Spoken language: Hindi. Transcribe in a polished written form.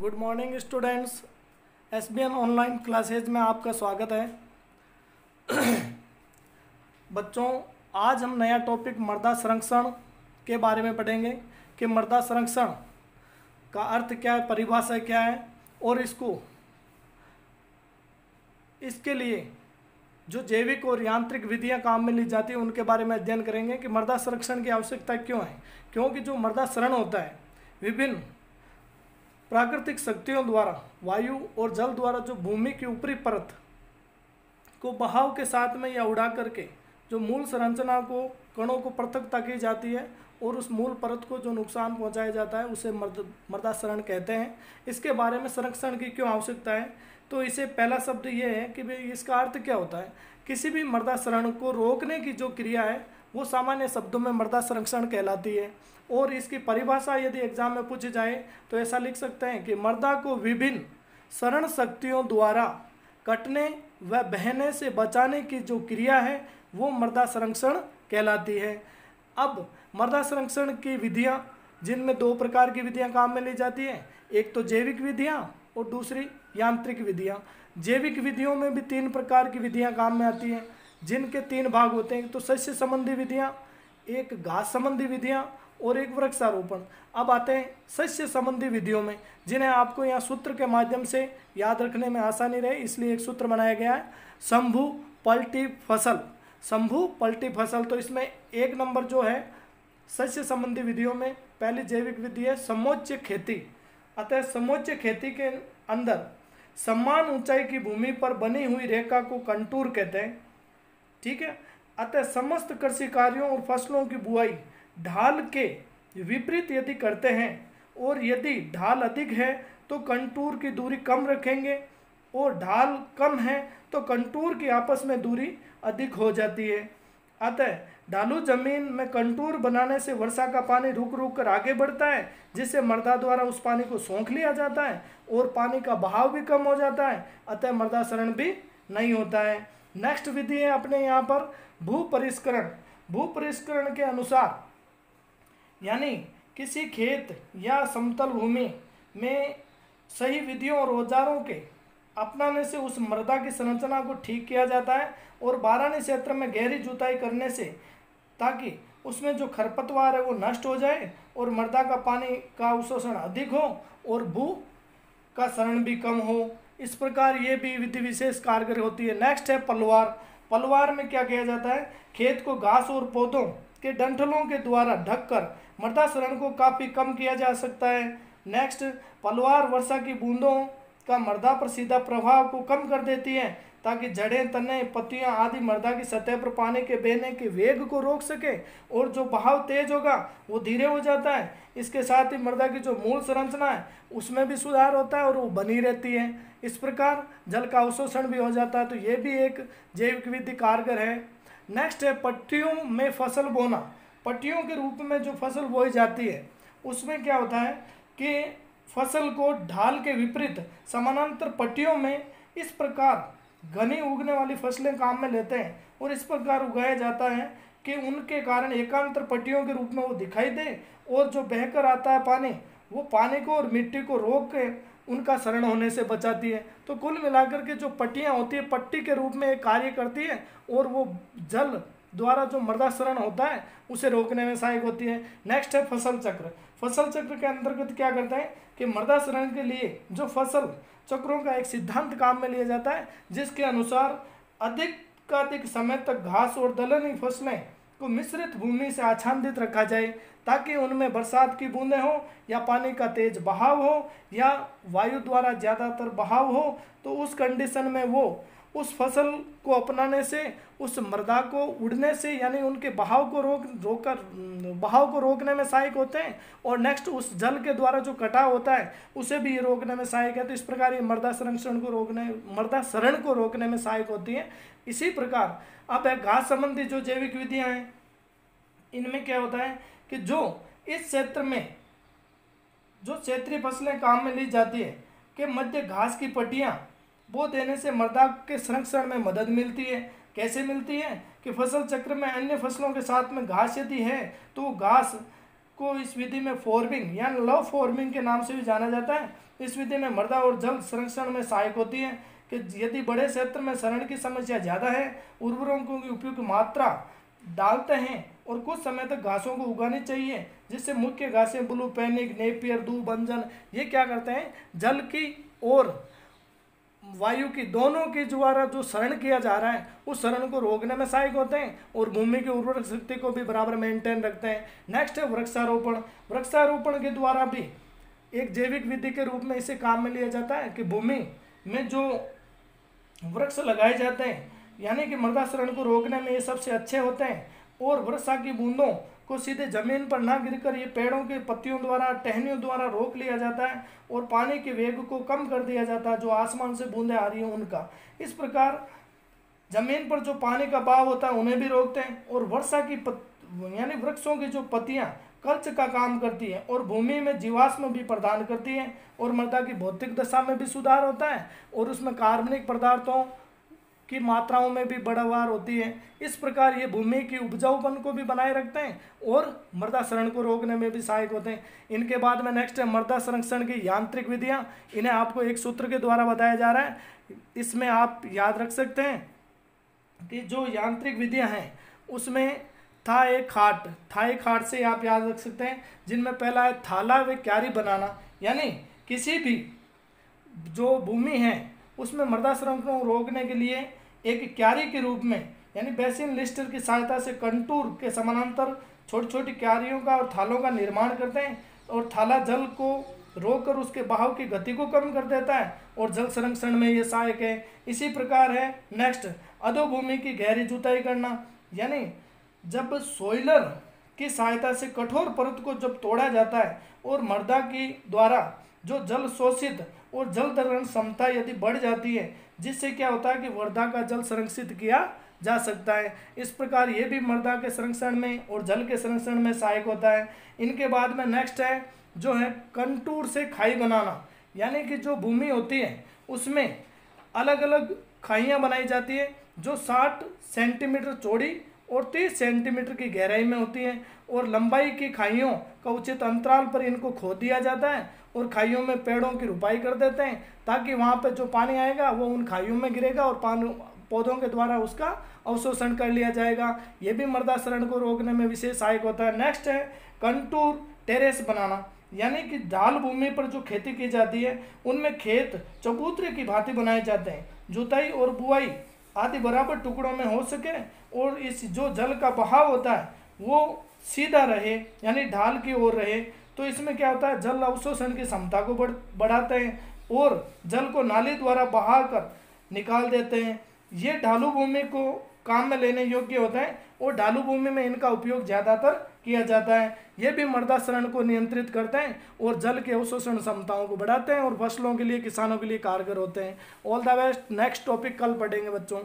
Good morning students. SBN online classes में आपका स्वागत है। बच्चों, आज हम नया टॉपिक मृदा संरक्षण के बारे में पढ़ेंगे कि मृदा संरक्षण का अर्थ क्या है, परिभाषा क्या है और इसके लिए जो जैविक और यांत्रिक विधियां काम में ली जाती हैं उनके बारे में अध्ययन करेंगे कि मृदा संरक्षण की आवश्यकता क्यों है। क्योंकि जो मृदा क्षरण होता है विभिन्न प्राकृतिक शक्तियों द्वारा, वायु और जल द्वारा जो भूमि की ऊपरी परत को बहाव के साथ में या उड़ा करके जो मूल संरचना को कणों को पृथकता की जाती है और उस मूल परत को जो नुकसान पहुंचाया जाता है उसे मृदा क्षरण कहते हैं। इसके बारे में संरक्षण की क्यों आवश्यकता है, तो इसे पहला शब्द ये है कि भाई इसका अर्थ क्या होता है। किसी भी मृदा क्षरण को रोकने की जो क्रिया है वो सामान्य शब्दों में मृदा संरक्षण कहलाती है। और इसकी परिभाषा यदि एग्जाम में पूछी जाए तो ऐसा लिख सकते हैं कि मृदा को विभिन्न क्षरण शक्तियों द्वारा कटने व बहने से बचाने की जो क्रिया है वो मृदा संरक्षण कहलाती है। अब मृदा संरक्षण की विधियां, जिनमें दो प्रकार की विधियां काम में ली जाती हैं, एक तो जैविक विधियां और दूसरी यांत्रिक विधियां। जैविक विधियों में भी तीन प्रकार की विधियां काम में आती हैं, जिनके तीन भाग होते हैं। तो शस्य संबंधी विधियां, एक घास संबंधी विधियां और एक वृक्षारोपण। अब आते हैं शस्य संबंधी विधियों में, जिन्हें आपको यहाँ सूत्र के माध्यम से याद रखने में आसानी रहे इसलिए एक सूत्र बनाया गया है, शंभु पलटी फसल। शंभु पलटी फसल। तो इसमें एक नंबर जो है शस्य संबंधी विधियों में पहली जैविक विधि है समोच्च खेती। अतः समोच्च खेती के अंदर समान ऊंचाई की भूमि पर बनी हुई रेखा को कंटूर कहते हैं। ठीक है। अतः समस्त कृषि कार्यों और फसलों की बुआई ढाल के विपरीत यदि करते हैं और यदि ढाल अधिक है तो कंटूर की दूरी कम रखेंगे और ढाल कम है तो कंटूर की आपस में दूरी अधिक हो जाती है। अतः ढालू जमीन में कंटूर बनाने से वर्षा का पानी रुक रुक कर आगे बढ़ता है, जिससे मृदा द्वारा उस पानी को सोख लिया जाता है और पानी का बहाव भी कम हो जाता है। अतः मृदा क्षरण भी नहीं होता है। नेक्स्ट विधि है अपने यहाँ पर भू परिष्करण। भू परिष्करण के अनुसार यानी किसी खेत या समतल भूमि में सही विधियों और औजारों के अपनाने से उस मृदा की संरचना को ठीक किया जाता है और बारानी क्षेत्र में गहरी जुताई करने से, ताकि उसमें जो खरपतवार है वो नष्ट हो जाए और मृदा का पानी का अवशोषण अधिक हो और भू का क्षरण भी कम हो। इस प्रकार ये भी विधि विशेष कारगर होती है। नेक्स्ट है पलवार। पलवार में क्या किया जाता है, खेत को घास और पौधों के डंठलों के द्वारा ढककर मृदा क्षरण को काफ़ी कम किया जा सकता है। नेक्स्ट, पलवार वर्षा की बूंदों का मृदा पर सीधा प्रभाव को कम कर देती है, ताकि जड़ें, तने, पत्तियां आदि मृदा की सतह पर पानी के बहने के वेग को रोक सके और जो बहाव तेज होगा वो धीरे हो जाता है। इसके साथ ही मृदा की जो मूल संरचना है उसमें भी सुधार होता है और वो बनी रहती है। इस प्रकार जल का अवशोषण भी हो जाता है। तो ये भी एक जैविक विधि कारगर है। नेक्स्ट है पट्टियों में फसल बोना। पट्टियों के रूप में जो फसल बोई जाती है उसमें क्या होता है कि फसल को ढाल के विपरीत समानांतर पट्टियों में इस प्रकार घनी उगने वाली फसलें काम में लेते हैं और इस प्रकार उगाया जाता है कि उनके कारण एकांतर पट्टियों के रूप में वो दिखाई दे और जो बहकर आता है पानी वो पानी को और मिट्टी को रोक के उनका क्षरण होने से बचाती है। तो कुल मिलाकर के जो पट्टियाँ होती है पट्टी के रूप में एक कार्य करती है और वो जल द्वारा जो मृदा क्षरण होता है उसे रोकने में सहायक होती है। नेक्स्ट है फसल चक्र। फसल चक्र के अंतर्गत क्या करते हैं कि मृदा क्षरण के लिए जो फसल चक्रों का एक सिद्धांत काम में लिया जाता है, जिसके अनुसार अधिक समय तक घास और दलहनी फसलें को मिश्रित भूमि से आच्छादित रखा जाए, ताकि उनमें बरसात की बूंदें हो या पानी का तेज बहाव हो या वायु द्वारा ज़्यादातर बहाव हो, तो उस कंडीशन में वो उस फसल को अपनाने से उस मृदा को उड़ने से यानी उनके बहाव को रोकने में सहायक होते हैं। और नेक्स्ट, उस जल के द्वारा जो कटाव होता है उसे भी ये रोकने में सहायक है। तो इस प्रकार ये मृदा क्षरण को रोकने में सहायक होती है। इसी प्रकार अब है घास संबंधी जो जैविक विधियां हैं, इनमें क्या होता है कि जो इस क्षेत्र में जो क्षेत्रीय फसलें काम में ली जाती है कि मध्य घास की पट्टियां बो देने से मृदा के संरक्षण में मदद मिलती है। कैसे मिलती है कि फसल चक्र में अन्य फसलों के साथ में घास यदि है तो घास को इस विधि में फॉर्मिंग या लव फॉर्मिंग के नाम से भी जाना जाता है। इस विधि में मृदा और जल संरक्षण में सहायक होती है कि यदि बड़े क्षेत्र में शरण की समस्या ज़्यादा है, उर्वरकों की उपयुक्त मात्रा डालते हैं और कुछ समय तक घासों को उगानी चाहिए, जिससे मुख्य घासें ब्लू पैनिक, नेपियर, दूब, बंजन ये क्या करते हैं, जल की और वायु की दोनों के द्वारा जो शरण किया जा रहा है उस शरण को रोकने में सहायक होते हैं और भूमि की उर्वरक शक्ति को भी बराबर मेंटेन रखते हैं। नेक्स्ट है वृक्षारोपण। वृक्षारोपण के द्वारा भी एक जैविक विधि के रूप में इसे काम में लिया जाता है कि भूमि में जो वृक्ष लगाए जाते हैं यानी कि मृदा शरण को रोकने में ये सबसे अच्छे होते हैं और वर्षा की बूंदों को सीधे जमीन पर ना गिरकर ये पेड़ों के पत्तियों द्वारा, टहनियों द्वारा रोक लिया जाता है और पानी के वेग को कम कर दिया जाता है जो आसमान से बूंदें आ रही हैं उनका। इस प्रकार जमीन पर जो पानी का बहाव होता है उन्हें भी रोकते हैं और वर्षा की यानी वृक्षों की जो पत्तियां कल्च का काम करती है और भूमि में जीवाश्म भी प्रदान करती है और मृदा की भौतिक दशा में भी सुधार होता है और उसमें कार्बनिक पदार्थों की मात्राओं में भी बढ़वार होती है। इस प्रकार ये भूमि की उपजाऊपन को भी बनाए रखते हैं और मृदा शरण को रोकने में भी सहायक होते हैं। इनके बाद में नेक्स्ट है मृदा संरक्षण की यांत्रिक विधियां। इन्हें आपको एक सूत्र के द्वारा बताया जा रहा है। इसमें आप याद रख सकते हैं कि जो यांत्रिक विधियां हैं उसमें थाई खाट से आप याद रख सकते हैं, जिनमें पहला है थाला व क्यारी बनाना, यानी किसी भी जो भूमि है उसमें मृदा शरण को रोकने के लिए एक क्यारी के रूप में यानी बेसिन लिस्टर की सहायता से कंटूर के समानांतर छोटी छोटी क्यारियों का और थालों का निर्माण करते हैं और थाला जल को रोककर उसके बहाव की गति को कम कर देता है और जल संरक्षण में ये सहायक है। इसी प्रकार है नेक्स्ट अधोभूमि की गहरी जुताई करना, यानी जब सोइलर की सहायता से कठोर परत को जब तोड़ा जाता है और मृदा की द्वारा जो जल शोषित और जल धारण क्षमता यदि बढ़ जाती है, जिससे क्या होता है कि मृदा का जल संरक्षित किया जा सकता है। इस प्रकार ये भी मृदा के संरक्षण में और जल के संरक्षण में सहायक होता है। इनके बाद में नेक्स्ट है जो है कंटूर से खाई बनाना, यानी कि जो भूमि होती है उसमें अलग अलग खाइयाँ बनाई जाती है जो 60 सेंटीमीटर चौड़ी और 30 सेंटीमीटर की गहराई में होती हैं और लंबाई की खाइयों का उचित अंतराल पर इनको खो दिया जाता है और खाइयों में पेड़ों की रुपाई कर देते हैं ताकि वहाँ पर जो पानी आएगा वो उन खाइयों में गिरेगा और पौधों के द्वारा उसका अवशोषण कर लिया जाएगा। ये भी मृदा शरण को रोकने में विशेष सहायक होता है। नेक्स्ट है कंटूर टेरेस बनाना, यानी कि ढाल भूमि पर जो खेती की जाती है उनमें खेत चबूतरे की भांति बनाए जाते हैं, जुताई और बुआई आदि बराबर टुकड़ों में हो सके और इस जो जल का बहाव होता है वो सीधा रहे यानी ढाल की ओर रहे। तो इसमें क्या होता है, जल अवशोषण की क्षमता को बढ़ाते हैं और जल को नाली द्वारा बहा कर निकाल देते हैं। ये ढालू भूमि को काम में लेने योग्य होते हैं और ढालू भूमि में इनका उपयोग ज़्यादातर किया जाता है। ये भी मृदा शरण को नियंत्रित करते हैं और जल के अवशोषण क्षमताओं को बढ़ाते हैं और फसलों के लिए, किसानों के लिए कारगर होते हैं। All the best. Next topic कल पढ़ेंगे बच्चों।